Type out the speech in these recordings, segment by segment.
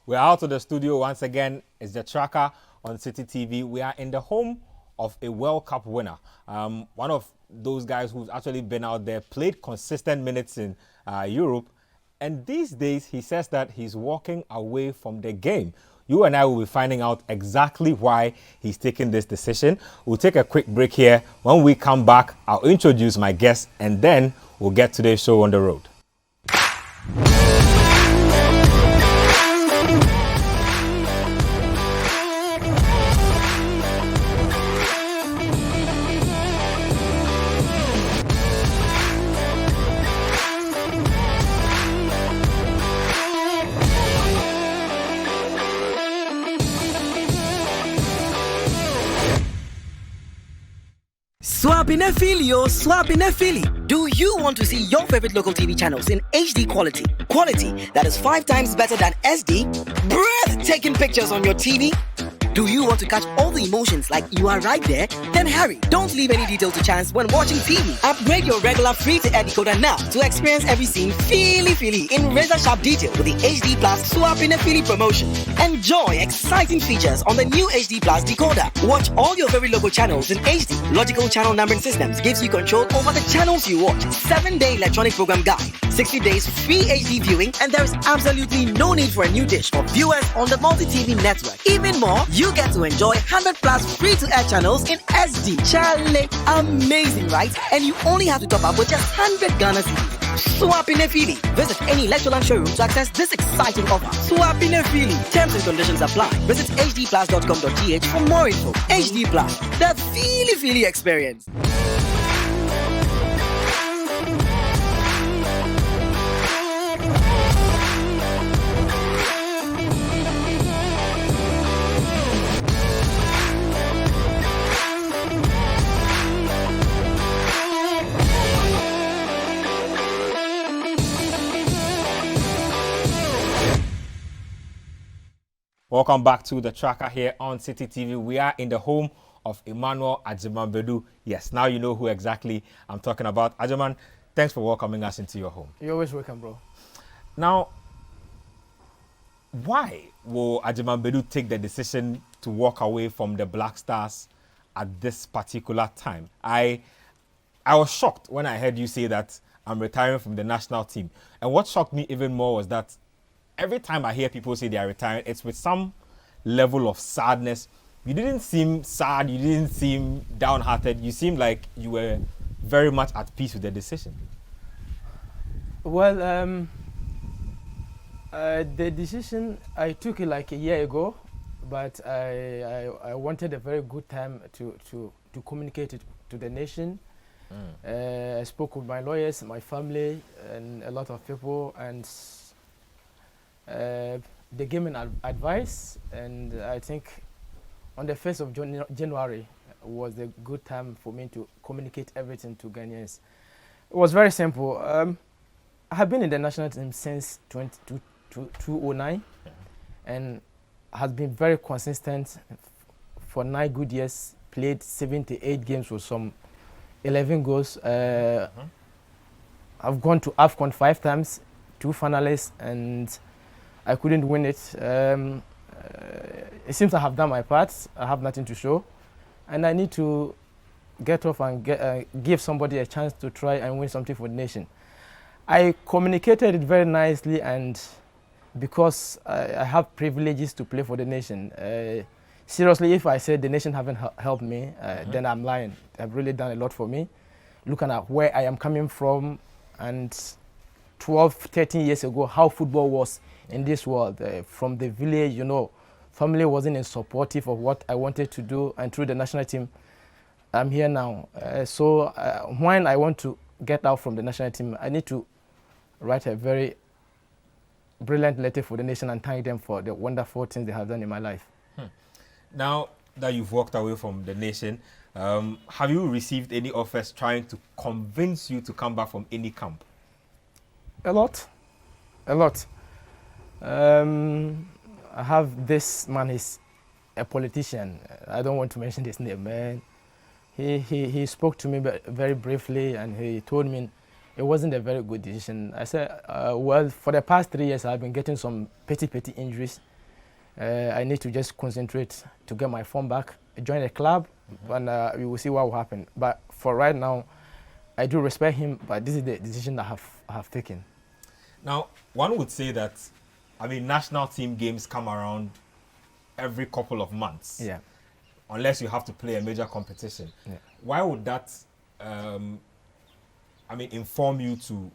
We're out of the studio once again. It's the Tracker on Citi TV. We are in the home of a World Cup winner. One of those guys who's actually been out there, played consistent minutes in Europe. And these days, he says that he's walking away from the game. You and I will be finding out exactly why he's taking this decision. We'll take a quick break here. When we come back, I'll introduce my guest, and then we'll get today's show on the road. Swap in a Philly. Do you want to see your favorite local TV channels in HD quality? Quality that is 5 times better than SD? Breathtaking pictures on your TV? Do you want to catch all the emotions like you are right there? Then hurry, don't leave any detail to chance when watching TV. Upgrade your regular free-to-air decoder now to experience every scene Philly in razor-sharp detail with the HD Plus Swap in a Philly promotion. Enjoy exciting features on the new HD Plus decoder. Watch all your very local channels in HD. Logical channel numbering systems gives you control over the channels you watch. 7-day electronic program guide, 60 days free HD viewing, and there is absolutely no need for a new dish for viewers on the multi-TV network. Even more, you get to enjoy 100 plus free-to-air channels in SD. Charlie, amazing, right? And you only have to top up with just 100 Ghana cedis. Swap in a Philly. Visit any Electroland showroom to access this exciting offer. Swap in a Philly. Terms and conditions apply. Visit hdplus.com.gh for more info. HD Plus, the Philly experience. Welcome back to the Tracker here on Citi TV. We are in the home of Agyeman Badu. Yes, now you know who exactly I'm talking about. Agyeman, thanks for welcoming us into your home. You're always welcome, bro. Now, why will Agyeman Badu take the decision to walk away from the Black Stars at this particular time? I was shocked when I heard you say that I'm retiring from the national team. And what shocked me even more was that every time I hear people say they are retiring, it's with some level of sadness. You didn't seem sad. You didn't seem downhearted. You seemed like you were very much at peace with the decision. Well, the decision, I took it like a year ago, but I wanted a very good time to communicate it to the nation. I spoke with my lawyers, my family, and a lot of people, and they gave me advice, and I think on the 1st of January was a good time for me to communicate everything to Ghanaians. It was very simple. I have been in the national team since 2009, and has been very consistent for 9 good years, played 78 games with some 11 goals. I've gone to AFCON 5 times, 2 finalists, and I couldn't win it. It seems I have done my part. I have nothing to show, and I need to get off and give somebody a chance to try and win something for the nation. I communicated it very nicely, and because I have privileges to play for the nation. Seriously, if I said the nation haven't helped me, then I'm lying. They've really done a lot for me. Looking at where I am coming from, and 12, 13 years ago, how football was in this world. From the village, you know, family wasn't in supportive of what I wanted to do, and through the national team, I'm here now. So when I want to get out from the national team, I need to write a very brilliant letter for the nation and thank them for the wonderful things they have done in my life. Now that you've walked away from the nation, have you received any offers trying to convince you to come back from any camp? A lot. I have this man, he's a politician. I don't want to mention his name, man. He spoke to me very briefly, and he told me it wasn't a very good decision. I said, well, for the past 3 years, I've been getting some petty injuries, I need to just concentrate to get my form back, join the club, and we will see what will happen. But for right now, I do respect him, but this is the decision that I have taken. Now, one would say that, I mean, national team games come around every couple of months. Yeah. Unless you have to play a major competition. Yeah. Why would that, inform you to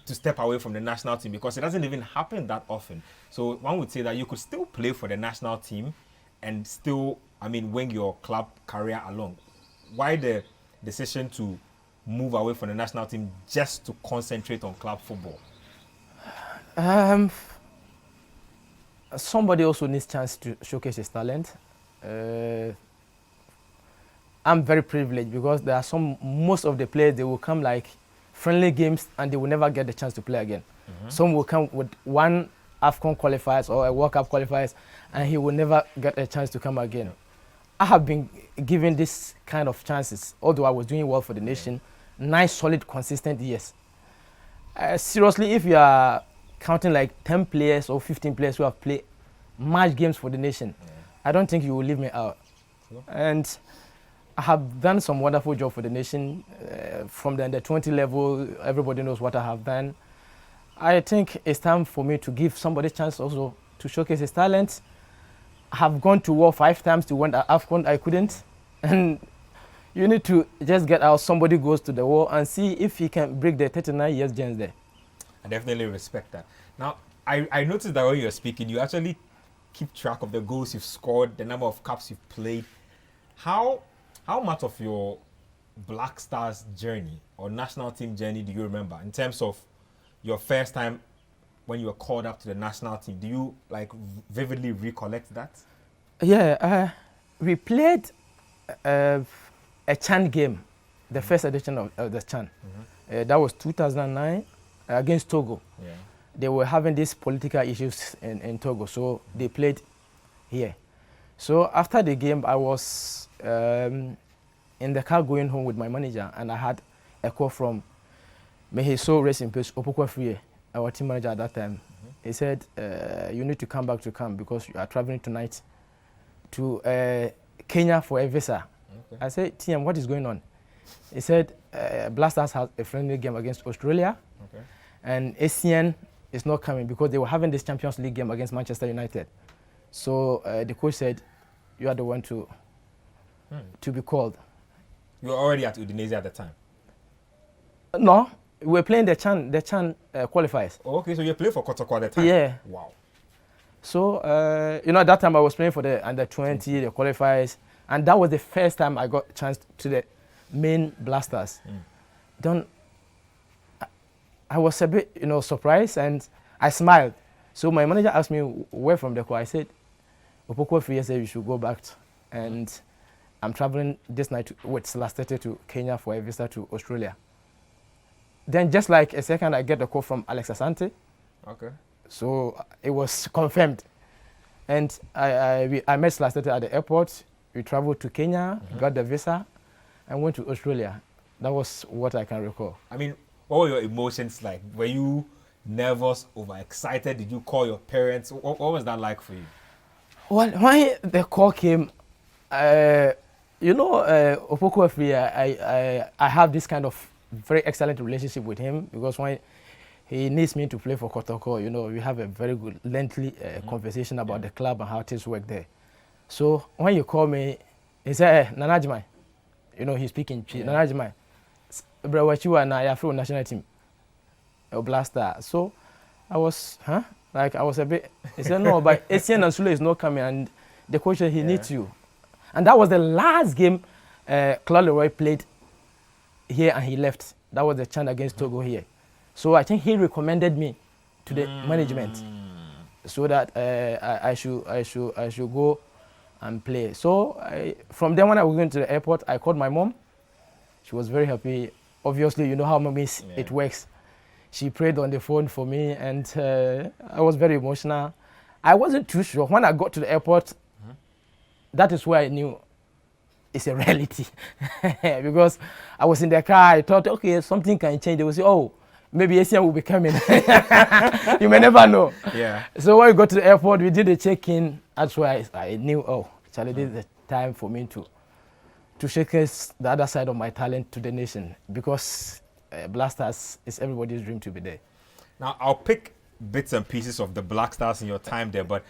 step away from the national team? Because it doesn't even happen that often. So one would say that you could still play for the national team and still, wing your club career along. Why the decision to move away from the national team just to concentrate on club football? Somebody also needs chance to showcase his talent. I'm very privileged because there are most of the players, they will come like friendly games and they will never get the chance to play again. Some will come with one AFCON qualifiers or a World Cup qualifiers and he will never get a chance to come again. I have been given this kind of chances, although I was doing well for the nation, 9 solid, consistent years. Seriously, if you are counting like 10 players or 15 players who have played match games for the nation, I don't think you will leave me out. And I have done some wonderful job for the nation. From the under 20 level, everybody knows what I have done. I think it's time for me to give somebody a chance also to showcase his talent. I have gone to war 5 times to win the AFCON, I couldn't. And you need to just get out, somebody goes to the war and see if he can break the 39 years gens there. I definitely respect that. Now, I noticed that when you're speaking, you actually keep track of the goals you've scored, the number of caps you've played. How much of your Black Stars journey or national team journey do you remember in terms of your first time when you were called up to the national team? Do you vividly recollect that? Yeah, we played a CHAN game, the first edition of the CHAN. That was 2009 against Togo. Yeah. They were having these political issues in Togo, so they played here. So after the game, I was in the car going home with my manager, and I had a call from, may he so rest in peace, Opoko Free, our team manager at that time. He said, you need to come back to camp because you are traveling tonight to Kenya for a visa. Okay. I said, TM, what is going on? He said, Blasters has a friendly game against Australia, and ASEAN is not coming because they were having this Champions League game against Manchester United. So the coach said, you are the one to be called. You were already at Udinese at the time? No, we were playing the CHAN qualifiers. Oh, okay, so you played for Kotoko at the time? Yeah. Wow. So, at that time I was playing for the under 20, the qualifiers, and that was the first time I got a chance to the main Blasters. Then I was a bit, surprised, and I smiled. So my manager asked me where from the call. I said, Opoko Free said you should go back, and I'm traveling this night with Lastete to Kenya for a visa to Australia. Then just like a second, I get a call from Alex Asante. Okay. So it was confirmed. And I met Lastete at the airport. We traveled to Kenya, got the visa, and went to Australia. That was what I can recall. What were your emotions like? Were you nervous, overexcited? Did you call your parents? What was that like for you? Well, when the call came, Opoko Free, I have this kind of very excellent relationship with him because when he needs me to play for Kotoko, we have a very good, lengthy conversation about the club and how things work there. So when you call me, he said, Nanajimai, he's speaking, Nanajimai, Brawachiwa and I are from national team, Blaster. So I was, I was a bit, he said, no, but Etienne and Sule is not coming, and the coach said he needs you. And that was the last game Claude Leroy played here and he left. That was the CHAN against Togo here. So I think he recommended me to the management so that I should go and play. So from then when I was going to the airport, I called my mom. She was very happy. Obviously, you know how mommies it works. She prayed on the phone for me, and I was very emotional. I wasn't too sure. When I got to the airport, that is where I knew it's a reality. Because I was in the car, I thought, okay, something can change. They will say, oh, maybe ACM will be coming. You may never know. Yeah. So when we got to the airport, we did the check-in. That's why I knew, oh, Charlie, this is the time for me to showcase the other side of my talent to the nation, because Black Stars is everybody's dream to be there. Now, I'll pick bits and pieces of the Black Stars in your time there, but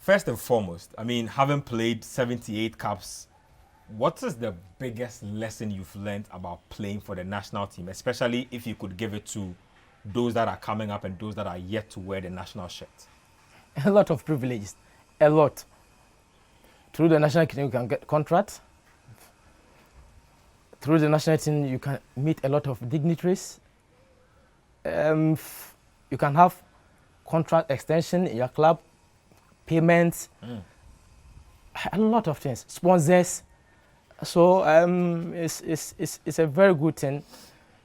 first and foremost, I mean, having played 78 caps, what is the biggest lesson you've learned about playing for the national team, especially if you could give it to those that are coming up and those that are yet to wear the national shirt? A lot of privileges, a lot. Through the national team, you can get contracts. Through the national team, you can meet a lot of dignitaries. You can have contract extension in your club, payments, a lot of things, sponsors. So it's a very good thing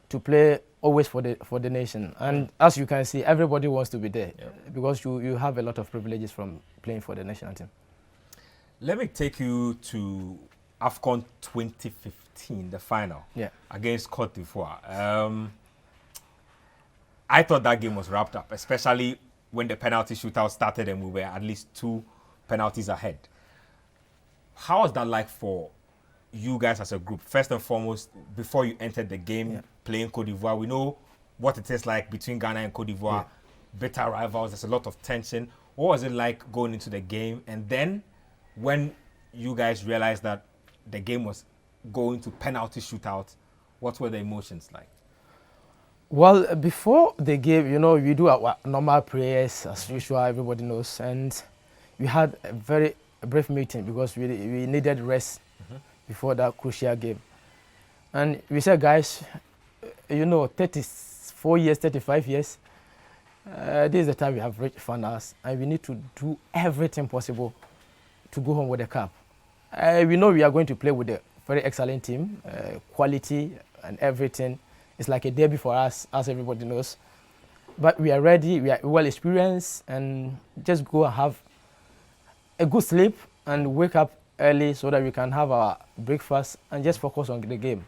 to play always for the nation. And as you can see, everybody wants to be there because you have a lot of privileges from playing for the national team. Let me take you to AFCON 2015, the final against Cote d'Ivoire. I thought that game was wrapped up, especially when the penalty shootout started and we were at least 2 penalties ahead. How was that like for you guys as a group? First and foremost, before you entered the game playing Cote d'Ivoire, we know what it is like between Ghana and Cote d'Ivoire, bitter rivals, there's a lot of tension. What was it like going into the game? And then when you guys realized that the game was going to penalty shootout, what were the emotions like? Well, before the game, you know, we do our normal prayers as usual, everybody knows, and we had a very brief meeting because we needed rest before that crucial game. And we said, guys, you know, 34 years, 35 years, this is the time we have reached finals, and we need to do everything possible to go home with the cup. We know we are going to play with a very excellent team, quality and everything. It's like a derby for us, as everybody knows. But we are ready, we are well experienced, and just go and have a good sleep and wake up early so that we can have our breakfast and just focus on the game.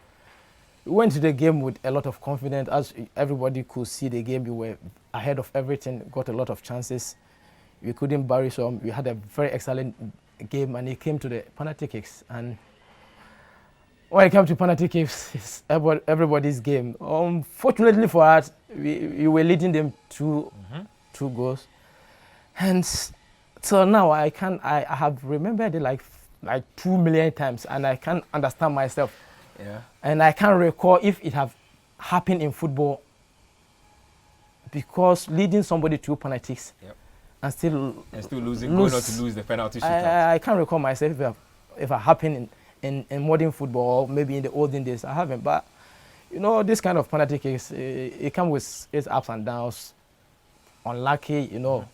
We went to the game with a lot of confidence. As everybody could see the game, we were ahead of everything, got a lot of chances. We couldn't bury some. We had a very excellent game, and it came to the penalty kicks. And when it comes to penalty kicks, it's everybody's game. Fortunately for us, we were leading them two goals. And so now I have remembered it like 2 million times, and I can't understand myself. Yeah. And I can't recall if it have happened in football, because leading somebody to penalties and still losing, going on to lose the penalty shootout. I can't recall myself if it happened in modern football, or maybe in the olden days. I haven't, but you know, this kind of penalty case, it comes with its ups and downs. Unlucky, you know,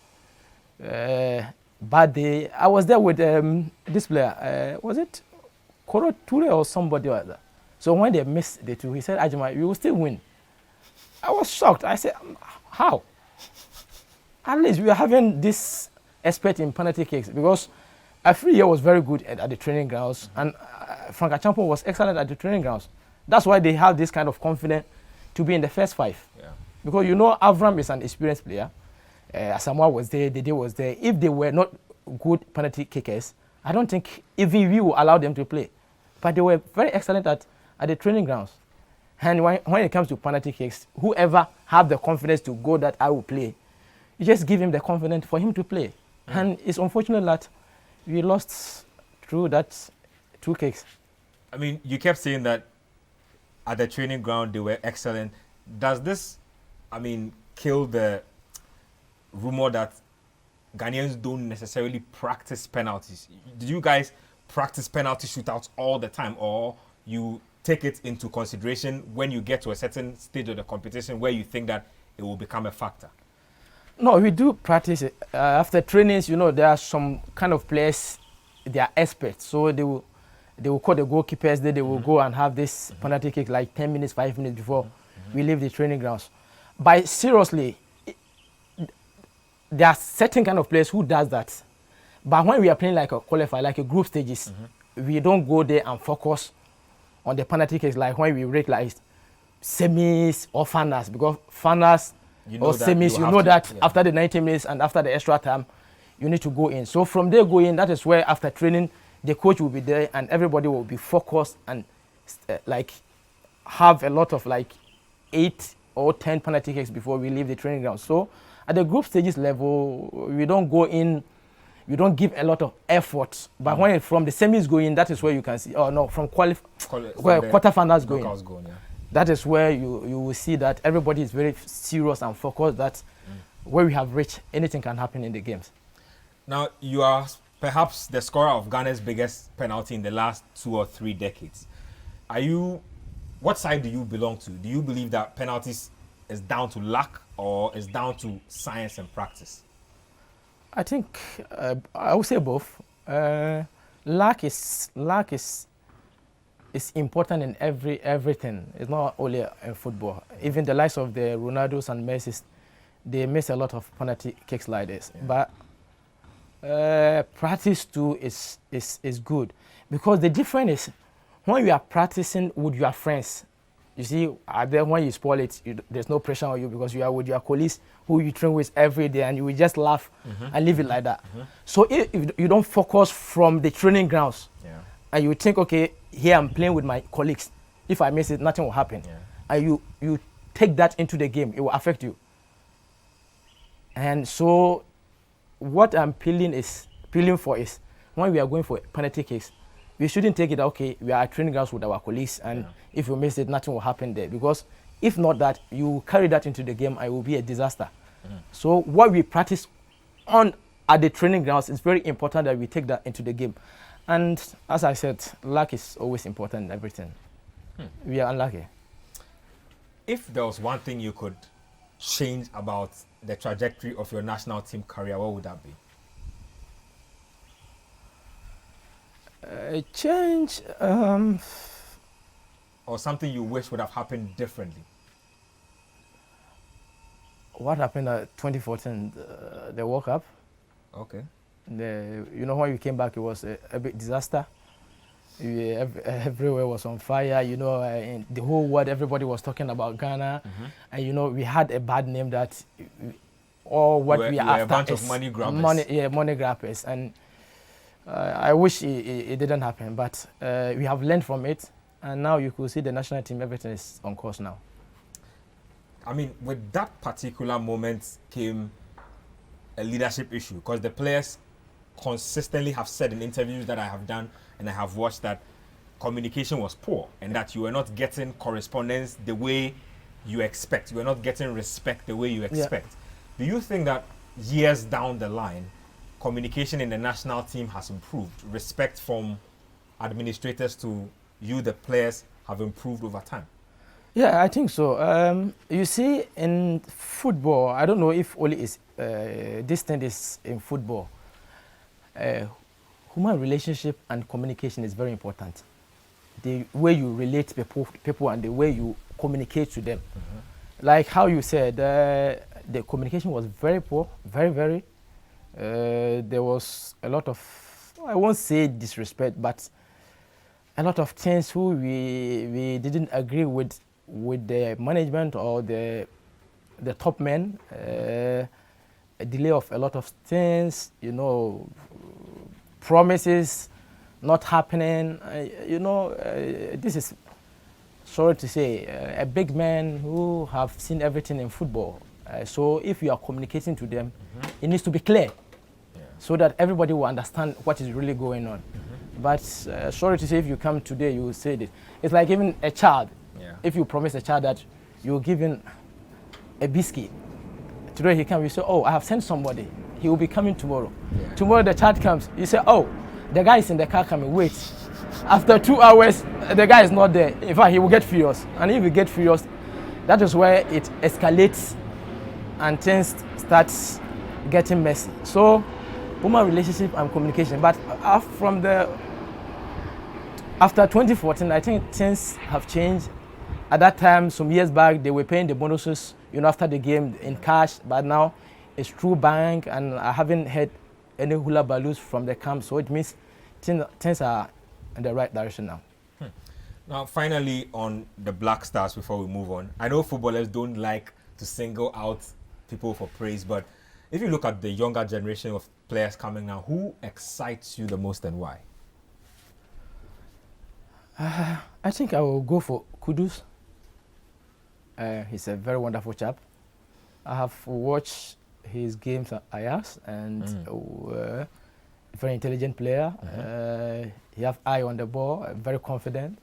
bad day. I was there with this player. Was it Koro Ture or somebody like that? So when they missed the 2, he said, Agyeman, we will still win. I was shocked. I said, how? At least we are having this expert in penalty kicks, because Afriya was very good at the training grounds, and Frank Achampo was excellent at the training grounds. That's why they have this kind of confidence to be in the first 5. Yeah. Because you know, Avram is an experienced player. Asamoah was there, Dede was there. If they were not good penalty kickers, I don't think even we will allow them to play. But they were very excellent at the training grounds. And when it comes to penalty kicks, whoever have the confidence to go that I will play, you just give him the confidence for him to play. And it's unfortunate that we lost through that 2 kicks. I mean, you kept saying that at the training ground they were excellent. Does this, I mean, kill the rumor that Ghanaians don't necessarily practice penalties? Do you guys practice penalty shootouts all the time, or you take it into consideration when you get to a certain stage of the competition where you think that it will become a factor? No, we do practice it. After trainings, you know, there are some kind of players, they are experts. So they will call the goalkeepers, they will go and have this penalty kick like 10 minutes, 5 minutes before we leave the training grounds. But seriously, there are certain kind of players who does that. But when we are playing like a qualifier, like a group stages, we don't go there and focus on the penalty kicks like when we realized semis or finals, because finals or semis, you know that after the 90 minutes and after the extra time, you need to go in. So from there going, that is where after training, the coach will be there and everybody will be focused and like have a lot of like 8 or 10 penalty kicks before we leave the training ground. So at the group stages level, we don't go in, you don't give a lot of effort. But when from the semis going, that is where you can see, oh no, from quarterfinals going. Yeah. That is where you will see that everybody is very serious and focused, that where we have reached, anything can happen in the games. Now, you are perhaps the scorer of Ghana's biggest penalty in the last 2 or 3 decades. What side do you belong to? Do you believe that penalties is down to luck or is down to science and practice? I think I would say both. Luck is important in everything. It's not only in football. Even the likes of the Ronaldos and Messi, they miss a lot of penalty kicks like this. Yeah. But practice too is good, because the difference is when you are practicing with your friends. You see, then when you spoil it, there's no pressure on you because you are with your colleagues who you train with every day, and you will just laugh and leave it like that. So if you don't focus from the training grounds, and you think, okay, here I'm playing with my colleagues, if I miss it, nothing will happen. And you take that into the game, it will affect you. And so what I'm peeling for is when we are going for penalty kicks, we shouldn't take it, okay, we are at training grounds with our colleagues, and if you miss it, nothing will happen there. Because if not that, you carry that into the game, it will be a disaster. So what we practice at the training grounds, it's very important that we take that into the game. And as I said, luck is always important in everything. We are unlucky. If there was one thing you could change about the trajectory of your national team career, what would that be? Change, or something you wish would have happened differently? What happened at 2014, the World Cup? Okay. When we came back, it was a big disaster. Everywhere was on fire. In the whole world, everybody was talking about Ghana, and we had a bad name that all what we are after a bunch of money grabbers. Money grabbers, and I wish it didn't happen, but we have learned from it, and now you could see the national team, everything is on course now. I mean, with that particular moment came a leadership issue, because the players consistently have said in interviews that I have done and I have watched that communication was poor and that you were not getting correspondence the way you expect. You were not getting respect the way you expect. Do you think that years down the line, communication in the national team has improved? Respect from administrators to you, the players, have improved over time? Yeah, I think so. You see, in football, I don't know if only this thing is in football. Human relationship and communication is very important. The way you relate to people and the way you communicate to them. Like how you said, the communication was very poor, very, very. There was a lot of, I won't say disrespect, but a lot of things we didn't agree with the management or the top men. A delay of a lot of things, promises not happening. This is, sorry to say, a big man who have seen everything in football. So if you are communicating to them, it needs to be clear, so that everybody will understand what is really going on. But sorry to say, if you come today, you will say this. It's like even a child. If you promise a child that you'll give him a biscuit, today he comes, you say, oh, I have sent somebody. He will be coming tomorrow. Tomorrow the child comes, you say, oh, the guy is in the car coming, wait. After 2 hours, the guy is not there. In fact, he will get furious. And if he gets furious, that is where it escalates and things start getting messy. So, human relationship and communication. But after 2014, I think things have changed. At that time, some years back, they were paying the bonuses, after the game in cash. But now it's through bank, and I haven't heard any hula baloos from the camp. So it means things are in the right direction now. Now, finally, on the Black Stars, before we move on, I know footballers don't like to single out people for praise, but if you look at the younger generation of players coming now, who excites you the most and why? I think I will go for Kudus. He's a very wonderful chap. I have watched his games at Ajax, and very intelligent player. He have eye on the ball, very confident.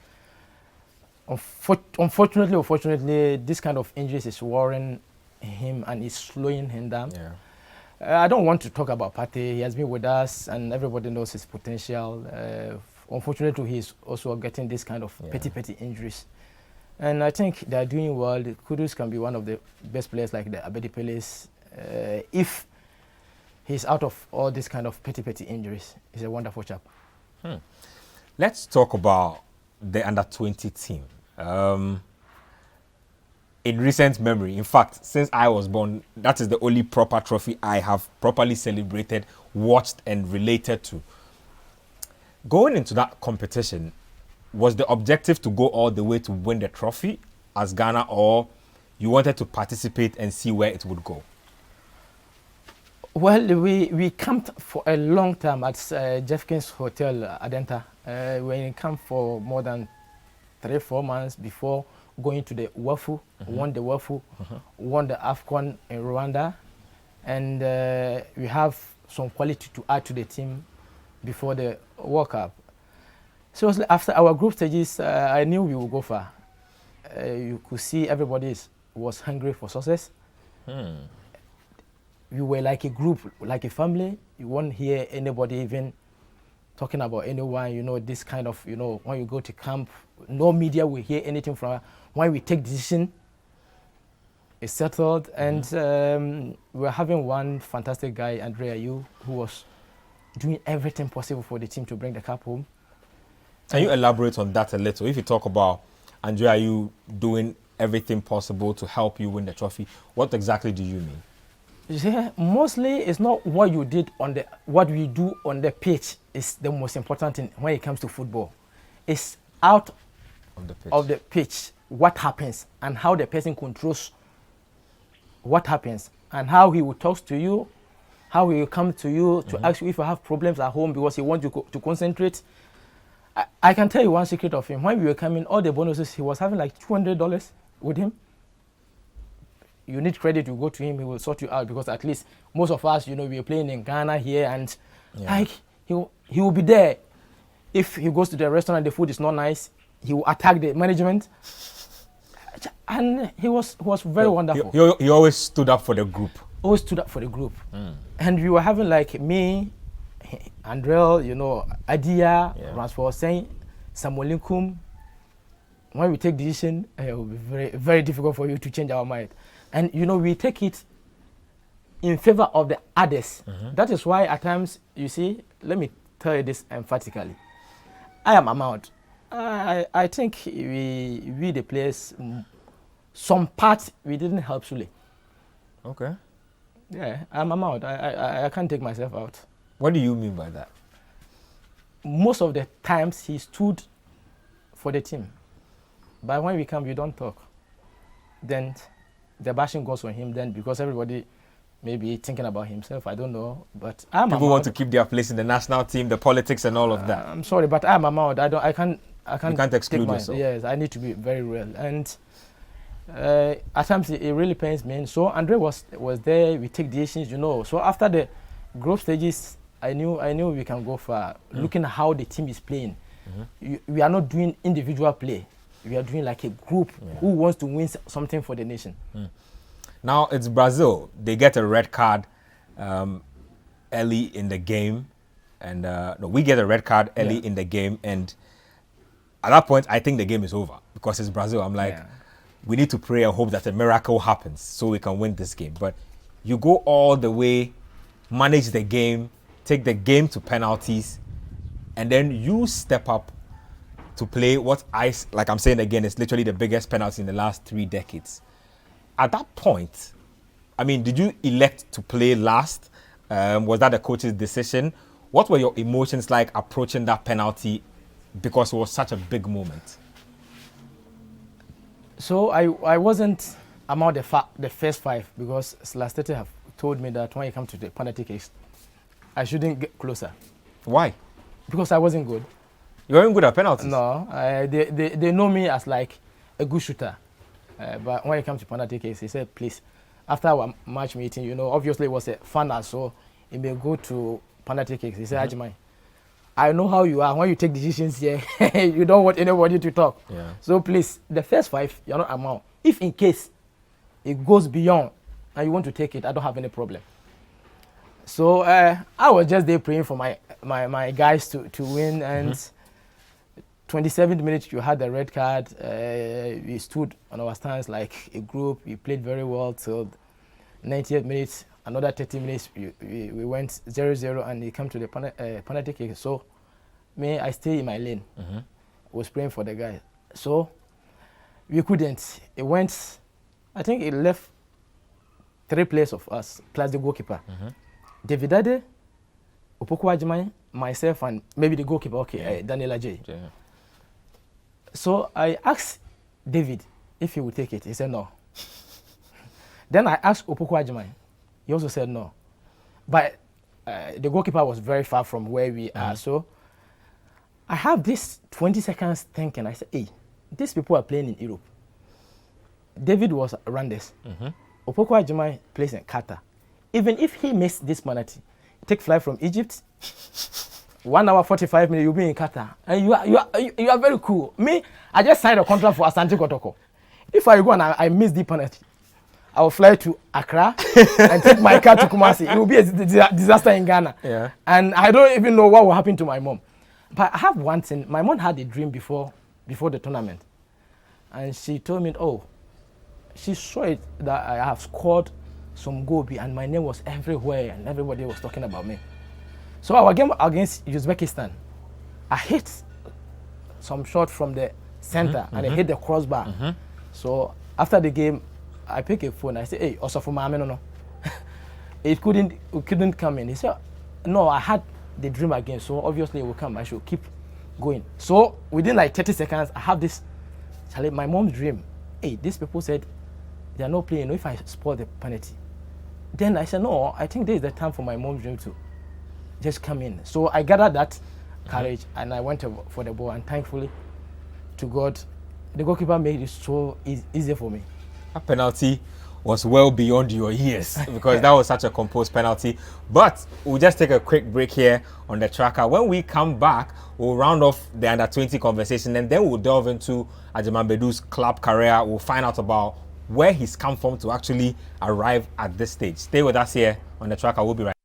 Unfortunately, this kind of injuries is worrying him and is slowing him down. I don't want to talk about Partey. He has been with us, and everybody knows his potential. Unfortunately, he's also getting this kind of petty injuries. And I think they are doing well. Kudus can be one of the best players like the Abedi Peles. If he's out of all this kind of petty injuries, he's a wonderful chap. Let's talk about the under-20 team. In recent memory, in fact, since I was born, that is the only proper trophy I have properly celebrated, watched, and related to. Going into that competition, was the objective to go all the way to win the trophy as Ghana, or you wanted to participate and see where it would go? Well, we camped for a long time at Jeffkins Hotel, Adenta. We camped for more than 3-4 months before going to the WAFU, won the WAFU, won the AFCON in Rwanda, and we have some quality to add to the team before the World Cup. So after our group stages, I knew we would go far. You could see everybody was hungry for success. We were like a group, like a family. You won't hear anybody even talking about anyone, you know, this kind of, you know, when you go to camp, no media will hear anything from. When we take decision, it's settled. And we're having one fantastic guy, Andrea Yu, who was doing everything possible for the team to bring the cup home. Can you elaborate on that a little? If you talk about Andrea Yu doing everything possible to help you win the trophy, what exactly do you mean? Yeah, mostly it's not what you did on the, what we do on the pitch is the most important thing when it comes to football. It's out of the pitch, what happens and how the person controls what happens and how he will talk to you, how he will come to you to ask you if you have problems at home because he wants you to concentrate. I can tell you one secret of him. When we were coming, all the bonuses, he was having like $200 with him. You need credit, you go to him, he will sort you out because at least most of us, you know, we are playing in Ghana here and like he will be there. If he goes to the restaurant and the food is not nice, he will attack the management. And he was very wonderful. He always stood up for the group. Always stood up for the group. And we were having like me, Andrel, you know, Adia, Ransford saying, Samuel Linkum. When we take decision, it will be very, very difficult for you to change our mind. And you know, we take it in favor of the others. That is why at times, you see, let me tell you this emphatically. I am Ahmad. I think we the players, some part we didn't help Sule. Okay. Yeah, I'm Ahmad. I can't take myself out. What do you mean by that? Most of the times he stood for the team. But when we come, we don't talk. Then the bashing goes on him then because everybody may be thinking about himself. I don't know. But people want to keep their place in the national team, the politics and all of that. I'm sorry, but I'm Ahmad. I can't you can't exclude yourself. Yes, I need to be very real. And at times it really pains me. So Andre was there. We take decisions, you know. So after the group stages, I knew we can go far. Looking at how the team is playing, we are not doing individual play. We are doing like a group who wants to win something for the nation. Now it's Brazil. They get a red card early in the game, and no, we get a red card early in the game, and at that point, I think the game is over because it's Brazil. I'm like, we need to pray and hope that a miracle happens so we can win this game. But you go all the way, manage the game, take the game to penalties, and then you step up to play what like I'm saying again, is literally the biggest penalty in the last 3 decades. At that point, I mean, did you elect to play last? Was that the coach's decision? What were your emotions like approaching that penalty because it was such a big moment? So I wasn't among the first 5 because Slastete have told me that when you come to the penalty case, I shouldn't get closer. Why? Because I wasn't good. You weren't good at penalties? No, they know me as like a good shooter. But when it comes to penalty case, he said, please, after our match meeting, you know, obviously it was a funner, so it may go to penalty case. He said, Agyeman, I know how you are. When you take decisions here, you don't want anybody to talk. Yeah. So please, the first 5, you're not amount. If in case it goes beyond and you want to take it, I don't have any problem. So I was just there praying for my guys to win. And 27th minute, you had the red card. We stood on our stands like a group. We played very well till 90th minute. Another 30 minutes, we went 0-0 and we come to the penalty kick. So, I stay in my lane. Was praying for the guy. So, we couldn't. It went, I think it left 3 players of us, plus the goalkeeper. David Ade, Opoku Agyeman, myself, and maybe the goalkeeper, Daniel Ajay. Yeah. So, I asked David if he would take it. He said no. Then I asked Opoku Agyeman. He also said no. But the goalkeeper was very far from where we are. So I have this 20 seconds thinking. I said, hey, these people are playing in Europe. David was around this. Opoku Agyeman plays in Qatar. Even if he missed this penalty, take flight from Egypt, 1 hour 45 minutes, you'll be in Qatar. And you are very cool. Me, I just signed a contract for Asante Kotoko. If I go and I miss the penalty, I will fly to Accra and take my car to Kumasi. It will be a disaster in Ghana. Yeah. And I don't even know what will happen to my mom. But I have one thing. My mom had a dream before the tournament. And she told me, she saw it that I have scored some goal and my name was everywhere and everybody was talking about me. So our game against Uzbekistan, I hit some shot from the center and I hit the crossbar. So after the game, I pick a phone. I say, hey, also for my no. It couldn't come in. He said, no, I had the dream again. So obviously it will come. I should keep going. So within like 30 seconds, I have this. My mom's dream. Hey, these people said they are not playing. If I spoil the penalty, then I said, no, I think this is the time for my mom's dream to just come in. So I gathered that courage and I went for the ball. And thankfully, to God, the goalkeeper made it so easy for me. That penalty was well beyond your years because that was such a composed penalty. But we'll just take a quick break here on the tracker. When we come back, we'll round off the under-20 conversation and then we'll delve into Agyeman Badu's club career. We'll find out about where he's come from to actually arrive at this stage. Stay with us here on the tracker. We'll be right back.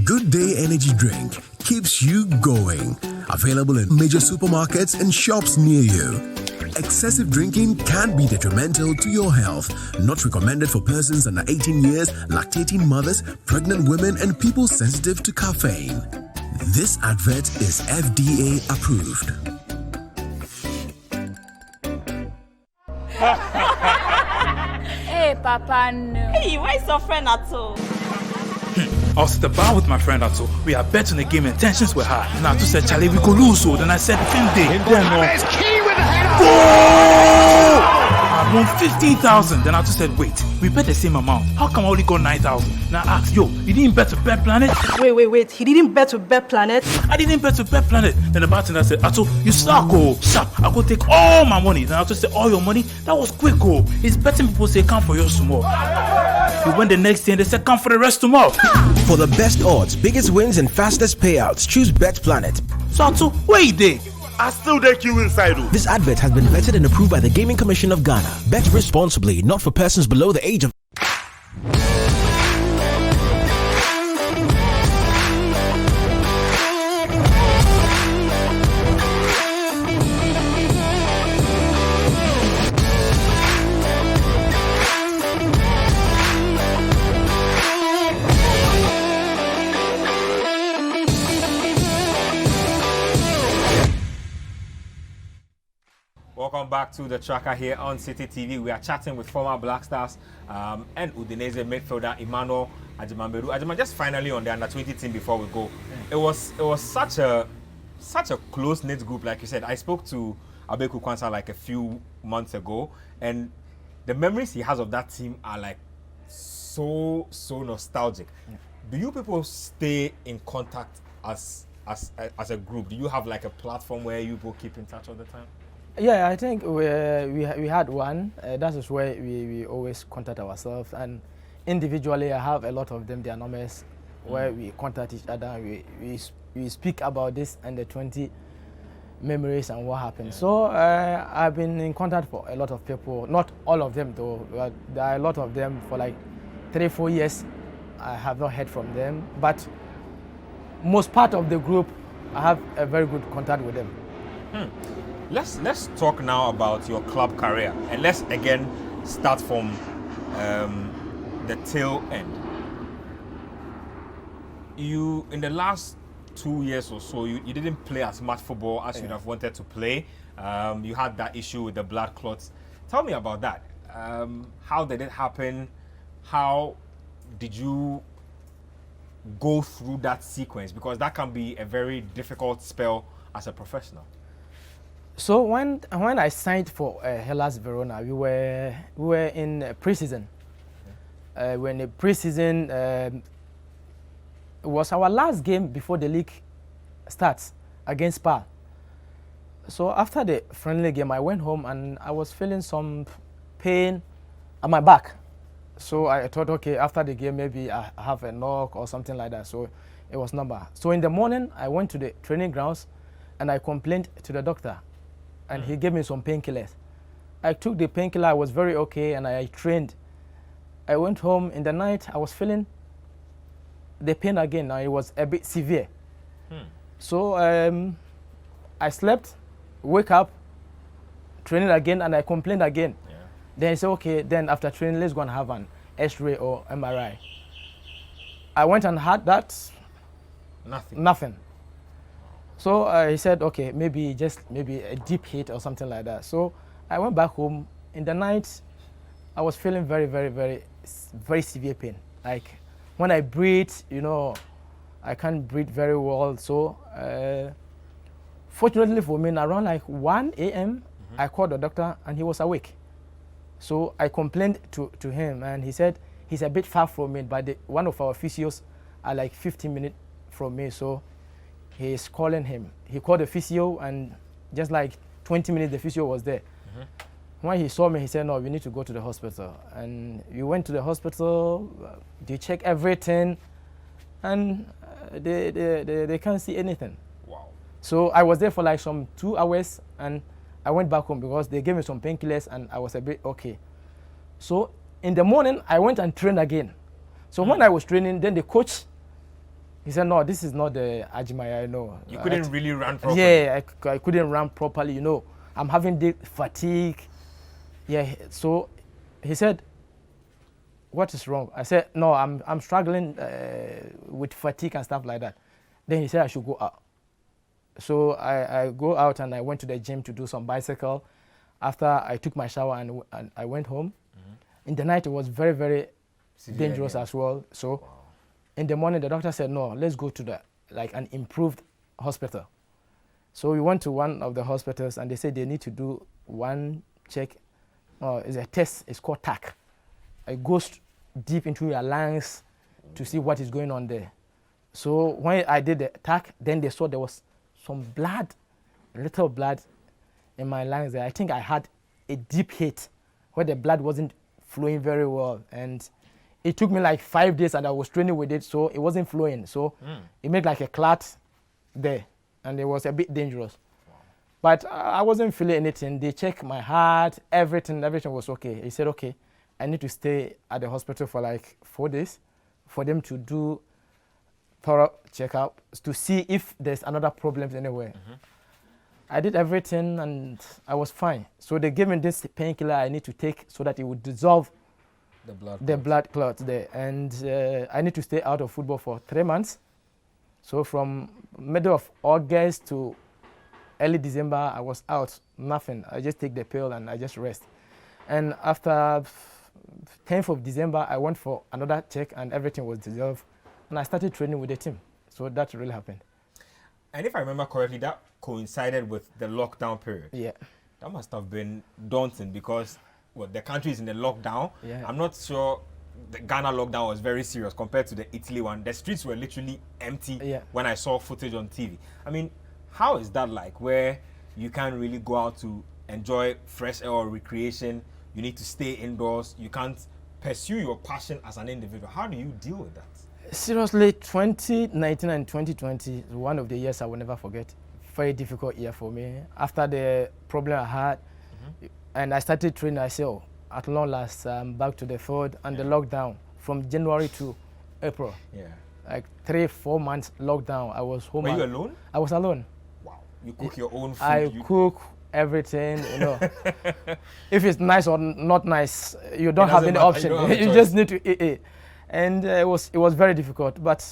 Good Day Energy Drink keeps you going. Available in major supermarkets and shops near you. Excessive drinking can be detrimental to your health. Not recommended for persons under 18 years, lactating mothers, pregnant women, and people sensitive to caffeine. This advert is FDA approved. Hey, Papa, no. Hey, why is your friend at all? I was at the bar with my friend Ato. We are betting the game and tensions were high. And Ato said, Charlie, we could lose. So then I said, same day. I won 15,000. Then Ato said, wait, we bet the same amount. How come I only got 9,000? Now I asked, yo, you didn't bet to Bet Planet? Wait. He didn't bet to Bet Planet? I didn't bet to Bet Planet. Then the bartender said, Ato, you suck, oh. Sharp, I go take all my money. Then Ato said, all your money? That was quick, oh. He's betting people say, come for yours tomorrow. We went the next day and they said, come for the rest tomorrow. For the best odds, biggest wins, and fastest payouts, choose Bet Planet. So Ato, where you dey? I still take you inside. This advert has been vetted and approved by the Gaming Commission of Ghana. Bet responsibly, not for persons below the age of... Welcome back to the tracker here on Citi TV. We are chatting with former Black Stars and Udinese midfielder Emmanuel Agyeman Badu. Agyeman, just finally on the under-20 team before we go. It was such a close-knit group, like you said. I spoke to Abeku Kwanzaa like a few months ago, and the memories he has of that team are like so nostalgic. Do you people stay in contact as a group? Do you have like a platform where you people keep in touch all the time? Yeah, I think we had one. That is where we always contact ourselves, and individually I have a lot of them, their numbers, where we contact each other. We speak about this and the 20 memories and what happened. So I've been in contact for a lot of people, not all of them though, but there are a lot of them for like 3-4 years. I have not heard from them, but most part of the group, I have a very good contact with them. Let's talk now about your club career, and let's again start from the tail end. You, in the last 2 years or so, you didn't play as much football as you'd have wanted to play. You had that issue with the blood clots. Tell me about that. How did it happen? How did you go through that sequence? Because that can be a very difficult spell as a professional. So when I signed for Hellas Verona, we were in pre-season. When the pre-season it was our last game before the league starts against Spa. So after the friendly game, I went home and I was feeling some pain at my back. So I thought, okay, after the game maybe I have a knock or something like that. So it was number. So in the morning I went to the training grounds and I complained to the doctor. And he gave me some painkillers. I took the painkiller, I was very okay, and I trained. I went home in the night, I was feeling the pain again. Now it was a bit severe. So I slept, wake up, training again, and I complained again. Then I said, okay, then after training, let's go and have an X-ray or MRI. I went and had that. Nothing. So he said, okay, maybe a deep hit or something like that. So I went back home. In the night, I was feeling very, very, very, very severe pain. Like when I breathe, I can't breathe very well. So fortunately for me, around like 1 a.m., I called the doctor and he was awake. So I complained to him and he said he's a bit far from me, but one of our physios are like 15 minutes from me. So he's calling him. He called the physio and just like 20 minutes the physio was there. When he saw me, he said, no, we need to go to the hospital. And we went to the hospital, they checked everything, and they can't see anything. Wow. So I was there for like some 2 hours and I went back home because they gave me some painkillers and I was a bit okay. So in the morning, I went and trained again. So when I was training, then the coach, he said, no, this is not the Agyeman I know. You couldn't really run properly. Yeah, I couldn't run properly, I'm having the fatigue. Yeah, so he said, what is wrong? I said, no, I'm struggling with fatigue and stuff like that. Then he said I should go out. So I go out and I went to the gym to do some bicycle. After I took my shower and I went home. In the night, it was very, very dangerous as well. So in the morning, the doctor said, no, let's go to an improved hospital. So we went to one of the hospitals and they said they need to do one check. It's a test, it's called TAC. It goes deep into your lungs to see what is going on there. So when I did the TAC, then they saw there was some blood, little blood in my lungs there. I think I had a deep hit where the blood wasn't flowing very well. And it took me like 5 days and I was training with it, so it wasn't flowing. So it made like a clot there and it was a bit dangerous. But I wasn't feeling anything. They checked my heart, everything was okay. He said, okay, I need to stay at the hospital for like 4 days for them to do thorough checkup to see if there's another problem anywhere. I did everything and I was fine. So they gave me this painkiller I need to take so that it would dissolve the blood clots there. And I need to stay out of football for 3 months. So from middle of August to early December, I was out, nothing. I just take the pill and I just rest. And after 10th of December, I went for another check and everything was dissolved. And I started training with the team. So that really happened. And if I remember correctly, that coincided with the lockdown period. Yeah. That must have been daunting because, well, the country is in the lockdown. Yeah. I'm not sure the Ghana lockdown was very serious compared to the Italy one. The streets were literally empty when I saw footage on TV. I mean, how is that like, where you can't really go out to enjoy fresh air or recreation? You need to stay indoors. You can't pursue your passion as an individual. How do you deal with that? Seriously, 2019 and 2020 is one of the years I will never forget. Very difficult year for me. After the problem I had, and I started training, I said, oh, at long last, I'm back to the field, and the lockdown from January to April. Yeah. Like 3-4 months lockdown. I was home. Were you alone? I was alone. Wow. You cook your own food? I cook everything, you know. If it's nice or not nice, you don't have any option. You just need to eat it. And it was very difficult, but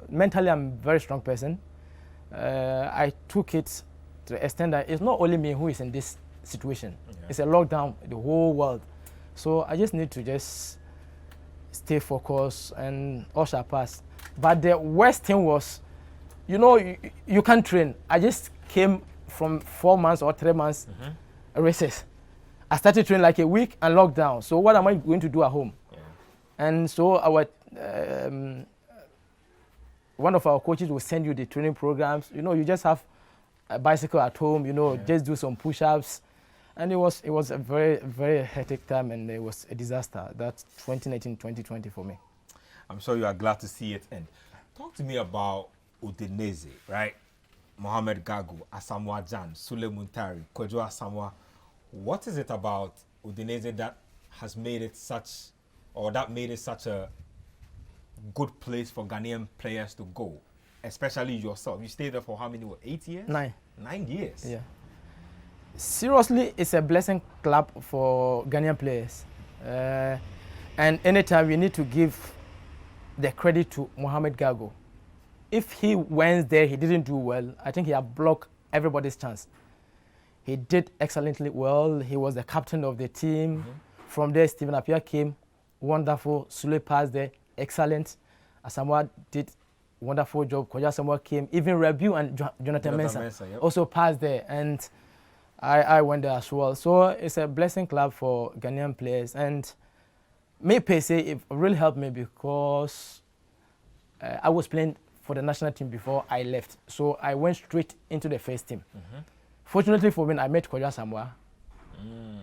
mentally I'm a very strong person. I took it to the extent that it's not only me who is in this situation. It's a lockdown, the whole world. So I just need to just stay focused and all shall pass. But the worst thing was, you know, you can't train. I just came from 4 months or 3 months recess. I started training like a week and lockdown. So what am I going to do at home? And so our one of our coaches will send you the training programs. You know, you just have a bicycle at home. You know, just do some push-ups, and it was a very, very hectic time, and it was a disaster. That's 2019, 2020 for me. I'm sure you are glad to see it end. Talk to me about Udinese, right? Mohamed Gago, Asamoah Gyan, Sule Muntari, Kojo Asamoah. What is it about Udinese that has made it such, or that made it such a good place for Ghanaian players to go, especially yourself? You stayed there for how many? 8 years? 9. 9 years. Yeah. Seriously, it's a blessing club for Ghanaian players. And anytime we need to give the credit to Mohamed Gago. If he went there, he didn't do well, I think he had blocked everybody's chance. He did excellently well. He was the captain of the team. From there, Stephen Appiah came, wonderful. Sule passed there, excellent. Asamoah did wonderful job. Kojo Asamoah came. Even Rabiu and Jonathan Mensah also passed there. And I went there as well. So it's a blessing club for Ghanaian players. And me per se, it really helped me because I was playing for the national team before I left. So I went straight into the first team. Fortunately for me, I met Kojo Asamoah,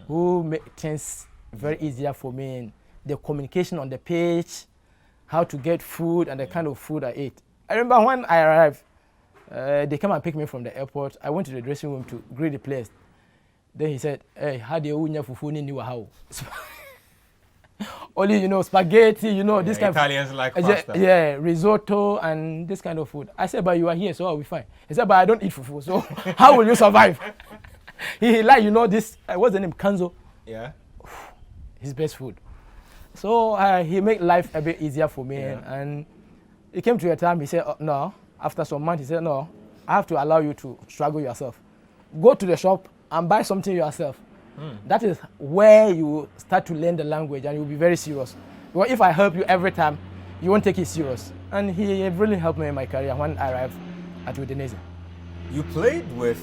who made things very easier for me. And the communication on the pitch, how to get food and the kind of food I ate. I remember when I arrived, they came and picked me from the airport. I went to the dressing room to greet the players. Then he said, hey, how do you fufu ni how? Only, you know, spaghetti, you know, this kind Italians of like pasta. Yeah, risotto and this kind of food. I said, but you are here, so I'll be fine. He said, but I don't eat fufu, so how will you survive? he like, you know, this, what's the name, Kanzo? Yeah. His best food. So he made life a bit easier for me. And it came to a time, he said, oh, no, after some months, he said, no, I have to allow you to struggle yourself. Go to the shop and buy something yourself. That is where you start to learn the language and you'll be very serious. Well, if I help you every time, you won't take it serious. And he really helped me in my career when I arrived at Udinese. You played with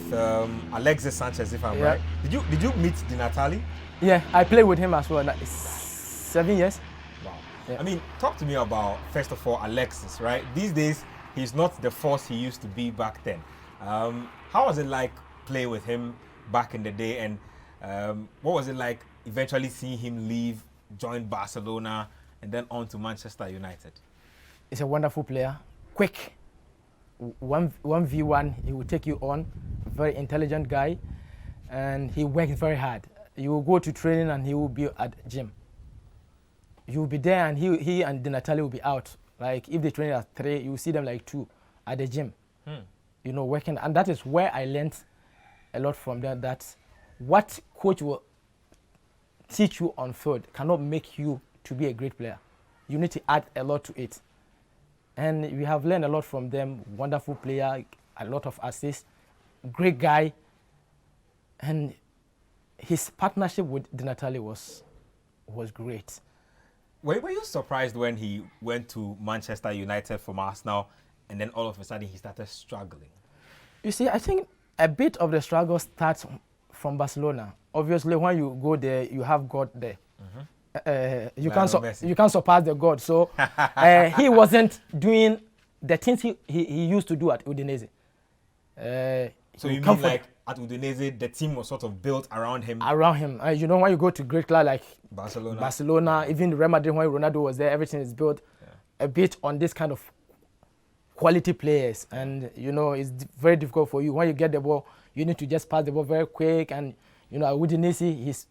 Alexis Sanchez, if I'm right. Did you meet Di Natale? Yeah, I played with him as well. 7 years. Wow. Yeah. I mean, talk to me about, first of all, Alexis, right? These days, he's not the force he used to be back then. How was it like playing with him back in the day? And what was it like eventually seeing him leave, join Barcelona, and then on to Manchester United? He's a wonderful player, quick, 1v1, he will take you on, very intelligent guy, and he works very hard. You will go to training and he will be at gym. You will be there and he and Dinatale will be out. Like if they train at 3, you will see them like 2 at the gym. You know, working. And that is where I learned a lot from them, that what coach will teach you on field cannot make you to be a great player. You need to add a lot to it. And we have learned a lot from them. Wonderful player, a lot of assists, great guy. And his partnership with Dinatale was great. Were you surprised when he went to Manchester United from Arsenal and then all of a sudden he started struggling? You see, I think a bit of the struggle starts from Barcelona. Obviously, when you go there, you have God there. You can't surpass the God. So he wasn't doing the things he used to do at Udinese. So you mean like at Udinese, the team was sort of built around him? Around him. You know, when you go to great clubs like Barcelona, even Real Madrid, when Ronaldo was there, everything is built a bit on this kind of quality players. And, you know, it's very difficult for you. When you get the ball, you need to just pass the ball very quick. And, you know, at Udinese,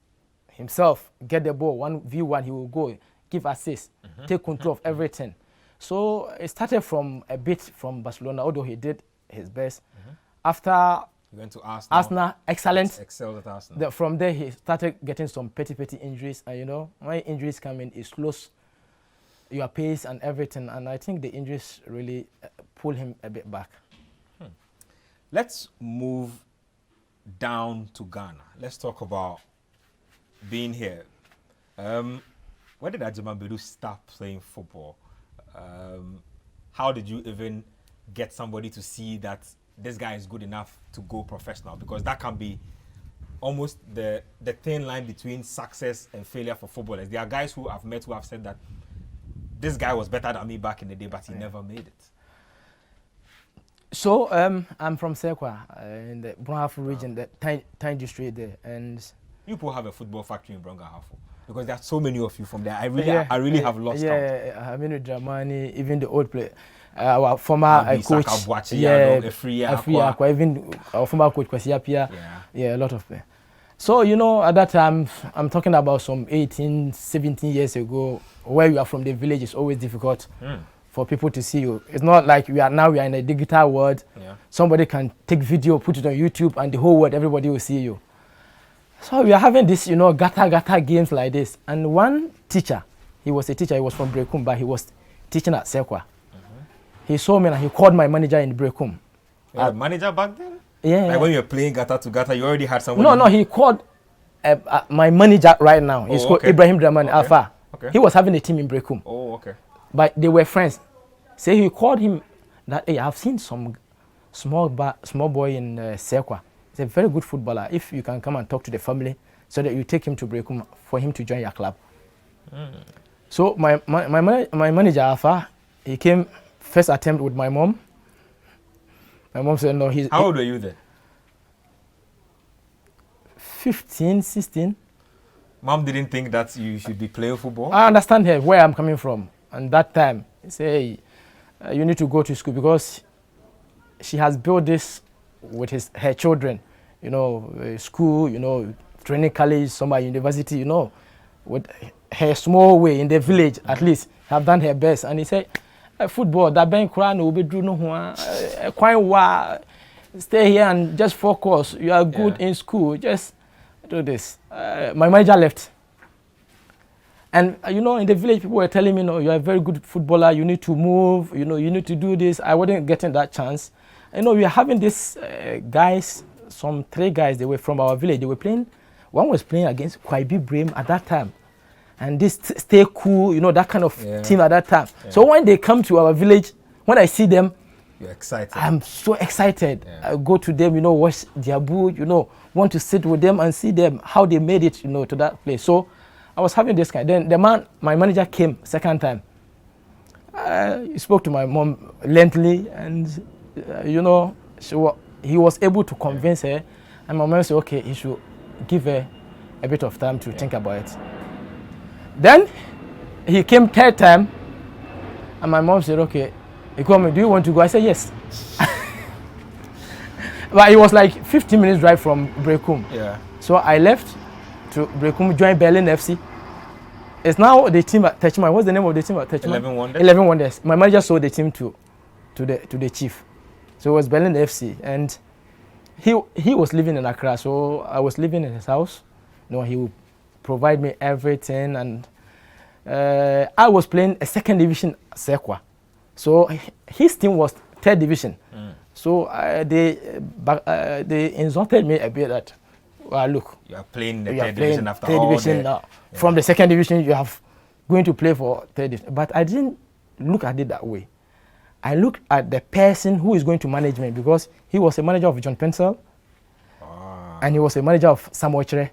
himself get the ball 1v1, he will go, give assists, take control of everything. So it started from a bit from Barcelona, although he did his best. After he went to Arsenal, excellent. Excelled at Arsenal. From there, he started getting some petty injuries. And, you know, when injuries come in, it slows your pace and everything. And I think the injuries really pull him a bit back. Let's move down to Ghana. Let's talk about being here. When did Agyeman Badu start playing football? How did you even get somebody to see that this guy is good enough to go professional? Because that can be almost the thin line between success and failure for footballers. There are guys who I've met who have said that this guy was better than me back in the day, but he never made it. So I'm from Sekwa, in the Brongahafo region, the Tyne district there, and you people have a football factory in Brongahafo because there are so many of you from there. I really have lost count. Yeah, I mean Dramani, even the old player, our former coach, even our former coach Kwesiapia, a lot of players. So, you know, at that time, I'm talking about some 18, 17 years ago, where you are from the village, it's always difficult for people to see you. It's not like we are in a digital world. Somebody can take video, put it on YouTube, and the whole world, everybody will see you. So we are having this, you know, gata games like this. And one teacher, he was a teacher, he was from Brekum, but he was teaching at Sekwa. He saw me and he called my manager in Brekum. Manager back then? Yeah. Like when you were playing gata to gata, you already had someone? No, he called my manager right now. He's called Ibrahim Dramani Alpha. He was having a team in Brekum. Oh, okay. But they were friends. So he called him that, hey, I've seen some small boy in Sekwa. He's a very good footballer. If you can come and talk to the family so that you take him to Brekum for him to join your club. So my manager Alpha, he came first attempt with my mom. My mom said no. How old were you then? 15, 16. Mom didn't think that you should be playing football? I understand her, where I'm coming from. And that time, he said, hey, you need to go to school because she has built this with her children. You know, school, you know, training college, summer university, you know, with her small way in the village, at least, have done her best. And he said, football, that bank crown will be doing quite stay here and just focus. You are good in school. Just do this. My manager left. And, you know, in the village, people were telling me, no, you are a very good footballer. You need to move. You know, you need to do this. I wasn't getting that chance. You know, we are having these guys, some 3 guys, they were from our village. They were playing. One was playing against Kwaibi Brame at that time. And this stay cool, you know, that kind of team at that time. So when they come to our village, when I see them, you're excited. I'm so excited. I go to them, you know, watch their booth, you know, want to sit with them and see them, how they made it, you know, to that place. So I was having this kind. Then my manager came second time. He spoke to my mom lengthily and, you know, he was able to convince her. And my mom said, okay, he should give her a bit of time to think about it. Then he came 3rd time, and my mom said, okay, he called me, do you want to go? I said, yes. But it was like 15 minutes drive from Brekum. Yeah. So I left to Brekum, joined Berlin FC. It's now the team at Techman. What's the name of the team at Techman? 11 Wonders. 11 Wonders. My manager sold the team to the chief. So it was Berlin FC, and he was living in Accra. So I was living in his house. You know, he would provide me everything, and I was playing a second division Sekwa. So his team was third division. So they insulted me a bit that, well, look, you are playing the third division after third all division now. Yeah. From the second division, you have going to play for third division. But I didn't look at it that way. I looked at the person who is going to manage me, because he was a manager of John Pencil, and he was a manager of Samuel Chere,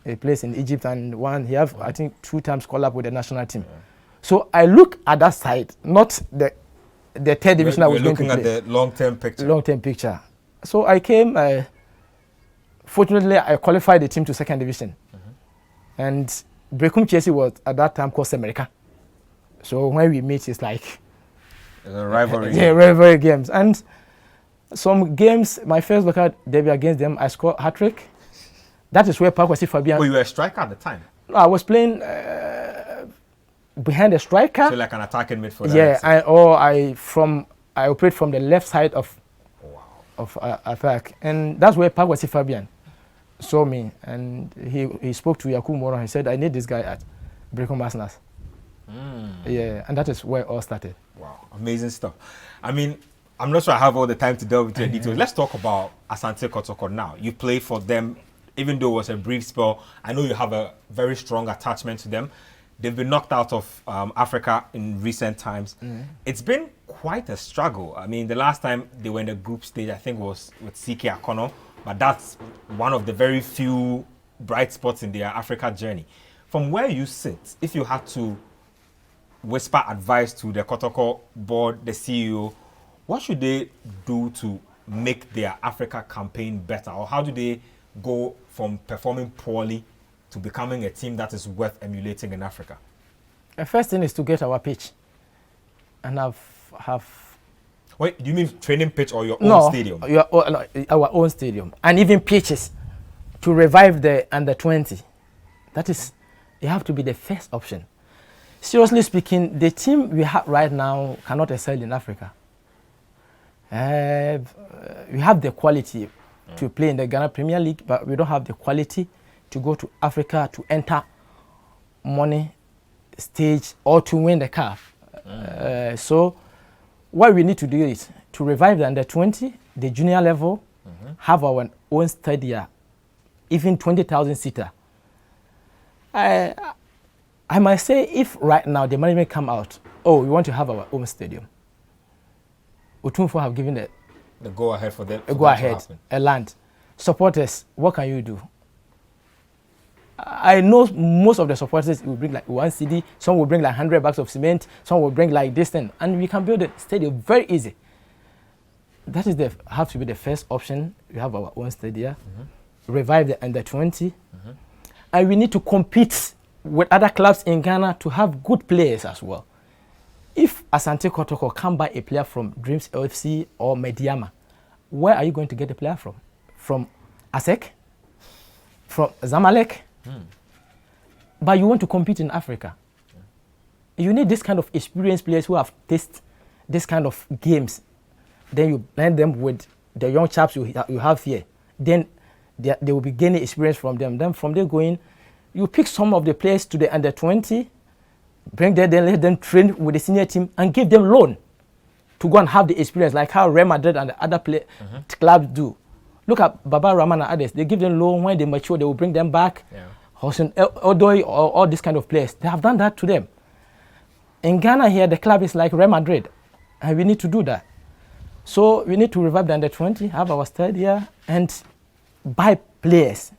a place in Egypt, and he have I think 2 times call up with the national team. Yeah. So I look at that side, not the third division I was going to play. Looking at the long-term picture. Long-term picture. So I came. Fortunately, I qualified the team to second division, and Brekum Chelsea was at that time called America. So when we meet, it's like a rivalry. Yeah, rivalry games. And some games, my first local debut against them, I scored hat-trick. That is where Pakwasi Fabian. Oh, you were a striker at the time? No, I was playing behind the striker. So like an attacking midfielder. Yeah, I operate from the left side of attack, and that's where Pakwasi Fabian saw me, and he spoke to Yakubu Moro. He said, "I need this guy at Brekum Arsenal." Yeah, and that is where it all started. Wow, amazing stuff. I mean, I'm not sure I have all the time to delve into the details. Let's talk about Asante Kotoko now. You play for them, even though it was a brief spell. I know you have a very strong attachment to them. They've been knocked out of Africa in recent times. It's been quite a struggle. I mean, the last time they were in the group stage, I think, was with CK Akono, but that's one of the very few bright spots in their Africa journey. From where you sit, if you had to whisper advice to the Kotoko board, the CEO, what should they do to make their Africa campaign better? Or how do they go from performing poorly to becoming a team that is worth emulating in Africa? The first thing is to get our pitch. And have. Wait, do you mean training pitch or your own stadium? No, our own stadium. And even pitches to revive the under-20. That is, you have to be the first option. Seriously speaking, the team we have right now cannot excel in Africa. We have the quality to play in the Ghana Premier League, but we don't have the quality to go to Africa to enter money stage or to win the CAF. So what we need to do is to revive the under-20, the junior level, have our own stadium, even 20,000 seater. I might say, if right now the management come out, we want to have our own stadium, Utumfo have given the go ahead for them. Go ahead, a land. Supporters, what can you do? I know most of the supporters will bring like 1 CD, some will bring like 100 bags of cement, some will bring like this thing, and we can build a stadium very easy. That is have to be the first option. We have our own stadium, revive the under-20, and we need to compete with other clubs in Ghana to have good players as well. If Asante Kotoko can buy a player from Dreams FC or Mediama, where are you going to get the player from? From ASEC? From Zamalek? But you want to compete in Africa. You need this kind of experienced players who have tasted this kind of games. Then you blend them with the young chaps you have here. Then they will be gaining experience from them. Then from there going, you pick some of the players to the under-20, bring them, then let them train with the senior team and give them loan to go and have the experience, like how Real Madrid and the other clubs do. Look at Baba Rahman and others. They give them loan. When they mature, they will bring them back. Hossein Odoi, or all these kind of players. They have done that to them. In Ghana here, the club is like Real Madrid, and we need to do that. So we need to revive the under-20, have our stadium, and buy players.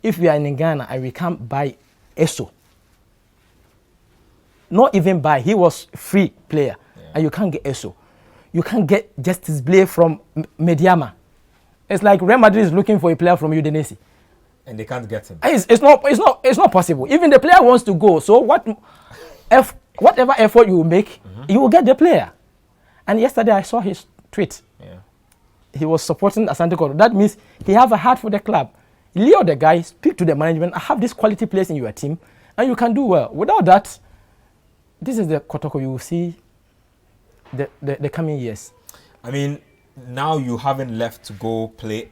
If we are in Ghana and we can't buy Eso, not even buy, he was free player, and you can't get Eso. You can't get Justice Blay from Mediama. It's like Real Madrid is looking for a player from Udinese, and they can't get him. It's not possible. Even the player wants to go. So whatever effort you make, you will get the player. And yesterday I saw his tweet. he was supporting Asante Kotoko. That means he have a heart for the club. Leo the guy, speak to the management. I have this quality players in your team, and you can do well. Without that, this is the Kotoko you will see the coming years. I mean, now you haven't left to go play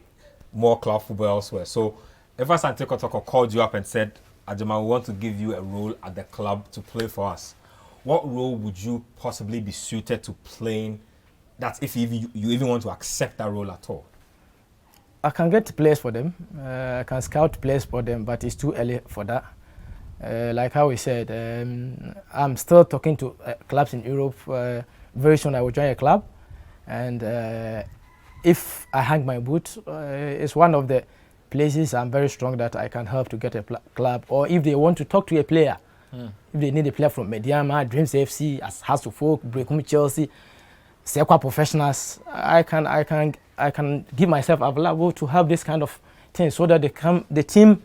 more club football elsewhere. So if Asante Kotoko called you up and said, Agyeman, we want to give you a role at the club to play for us, what role would you possibly be suited to playing? That's if you even want to accept that role at all. I can get players for them. I can scout players for them, but it's too early for that. Like how we said, I'm still talking to clubs in Europe. Very soon I will join a club. And if I hang my boot, it's one of the places I'm very strong that I can help to get a club. Or if they want to talk to a player, if they need a player from Mediama, Dreams FC, as House of Folk, Breakum Chelsea, Sequa Professionals, I can give myself available to help this kind of thing so that the team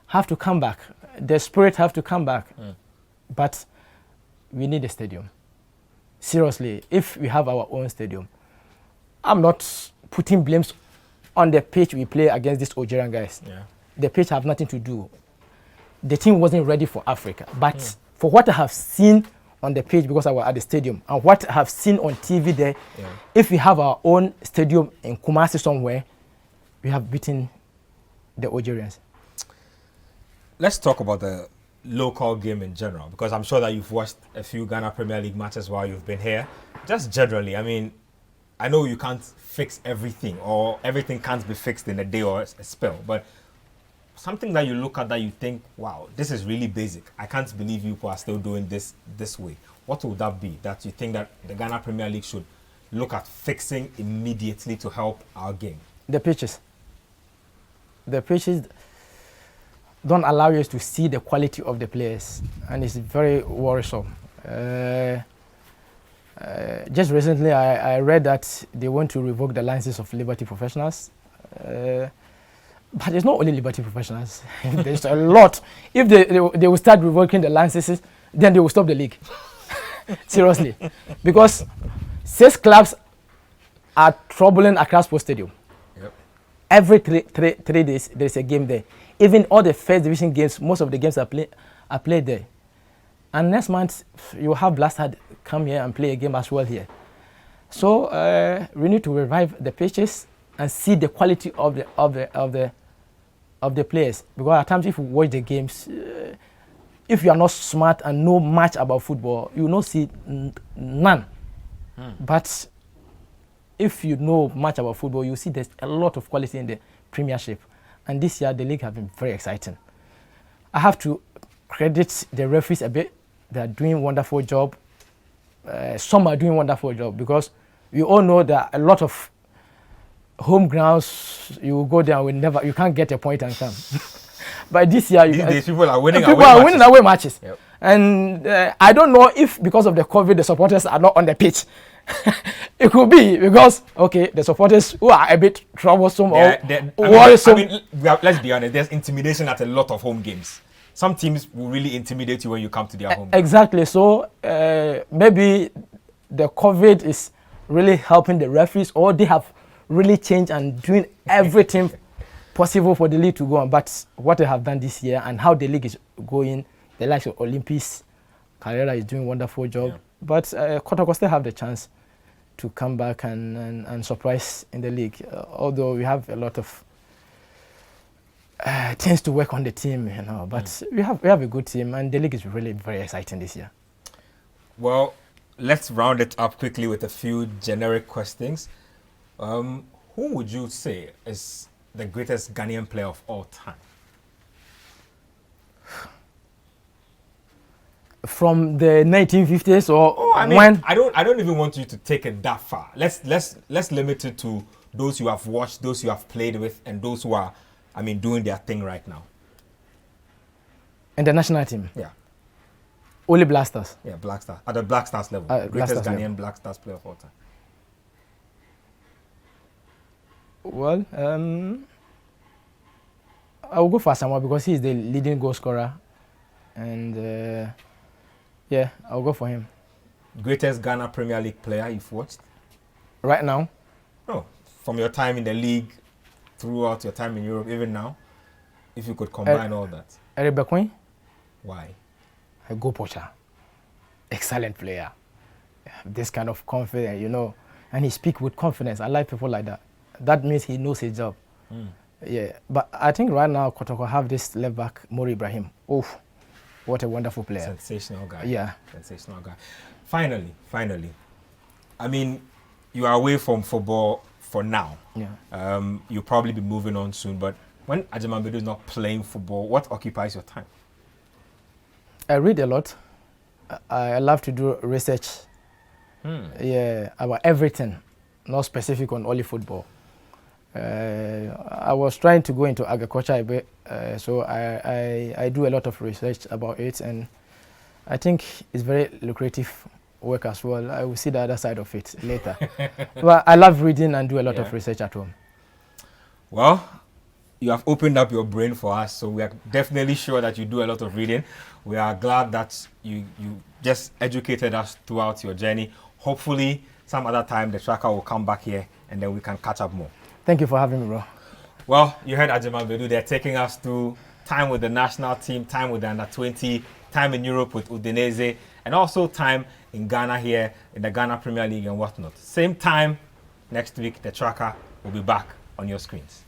have to come back, the spirit have to come back. But we need a stadium. Seriously, if we have our own stadium, I'm not putting blames on the pitch we play against these Algerian guys. The pitch have nothing to do. The team wasn't ready for Africa. But for what I have seen on the pitch, because I was at the stadium, and what I have seen on TV there, if we have our own stadium in Kumasi somewhere, we have beaten the Algerians. Let's talk about the local game in general, because I'm sure that you've watched a few Ghana Premier League matches while you've been here. Just generally, I mean, I know you can't fix everything, or everything can't be fixed in a day or a spell, but something that you look at that you think, wow, this is really basic. I can't believe you people are still doing this way. What would that be that you think that the Ghana Premier League should look at fixing immediately to help our game? The pitches. The pitches don't allow us to see the quality of the players, and it's very worrisome. Just recently, I read that they want to revoke the licenses of Liberty Professionals. But it's not only Liberty Professionals. There's a lot. If they will start revoking the licenses, then they will stop the league. Seriously. Because 6 clubs are troubling Accra Sports Stadium. Every three days, there's a game there. Even all the first division games, most of the games are played there. And next month, you have Blastad come here and play a game as well here. So we need to revive the pitches and see the quality of the players. Because at times, if you watch the games, if you are not smart and know much about football, you will not see none. But if you know much about football, you see there's a lot of quality in the Premiership. And this year, the league has been very exciting. I have to credit the referees a bit. They are doing a wonderful job. Some are doing a wonderful job because we all know that a lot of home grounds, you will go there and you can't get a point and come. But this year, These people are winning away matches. Yep. And I don't know if because of the COVID, the supporters are not on the pitch. It could be because, okay, the supporters who are a bit troublesome or worrisome. I mean, let's be honest, there's intimidation at a lot of home games. Some teams will really intimidate you when you come to their home. Exactly. So maybe the COVID is really helping the referees, or they have really changed and doing everything possible for the league to go on. But what they have done this year and how the league is going, the likes of Olympics, Carrera is doing a wonderful job. Yeah. But Kotoko still have the chance to come back and surprise in the league. Although we have a lot of things to work on the team, you know. But we have a good team, and the league is really very exciting this year. Well, let's round it up quickly with a few generic questions. Who would you say is the greatest Ghanaian player of all time? From the 1950s or I mean, when? I don't even want you to take it that far. Let's limit it to those you have watched, those you have played with, and those who are, I mean, doing their thing right now. In the national team? Yeah. Only Black Stars? Yeah, Black Stars. At the Black Stars level. Greatest Ghanaian level. Black Stars player of all time. Well, I will go for Asamoah because he is the leading goal scorer. And yeah, I'll go for him. Greatest Ghana Premier League player you've watched? Right now? No, from your time in the league throughout your time in Europe, even now, if you could combine all that? Eric Bequin, Why? a goal poacher, excellent player. This kind of confidence, you know, and he speaks with confidence. I like people like that. That means he knows his job. Yeah, but I think right now Kotoko have this left back, Mori Ibrahim. Oh, what a wonderful player. Sensational guy. Yeah. Sensational guy. Finally, I mean, you are away from football for now. Yeah. You'll probably be moving on soon, but when Agyeman Badu is not playing football, what occupies your time? I read a lot. I love to do research. Yeah, about everything, not specific on only football. I was trying to go into agriculture a bit, so I do a lot of research about it, and I think it's very lucrative work as well. I will see the other side of it later. But I love reading and do a lot of research at home. Well, you have opened up your brain for us, so we are definitely sure that you do a lot of reading. We are glad that you just educated us throughout your journey. Hopefully, some other time the tracker will come back here and then we can catch up more. Thank you for having me, bro. Well, you heard Agyeman Badu. They're taking us through time with the national team, time with the under-20, time in Europe with Udinese, and also time in Ghana here in the Ghana Premier League and whatnot. Same time next week, the tracker will be back on your screens.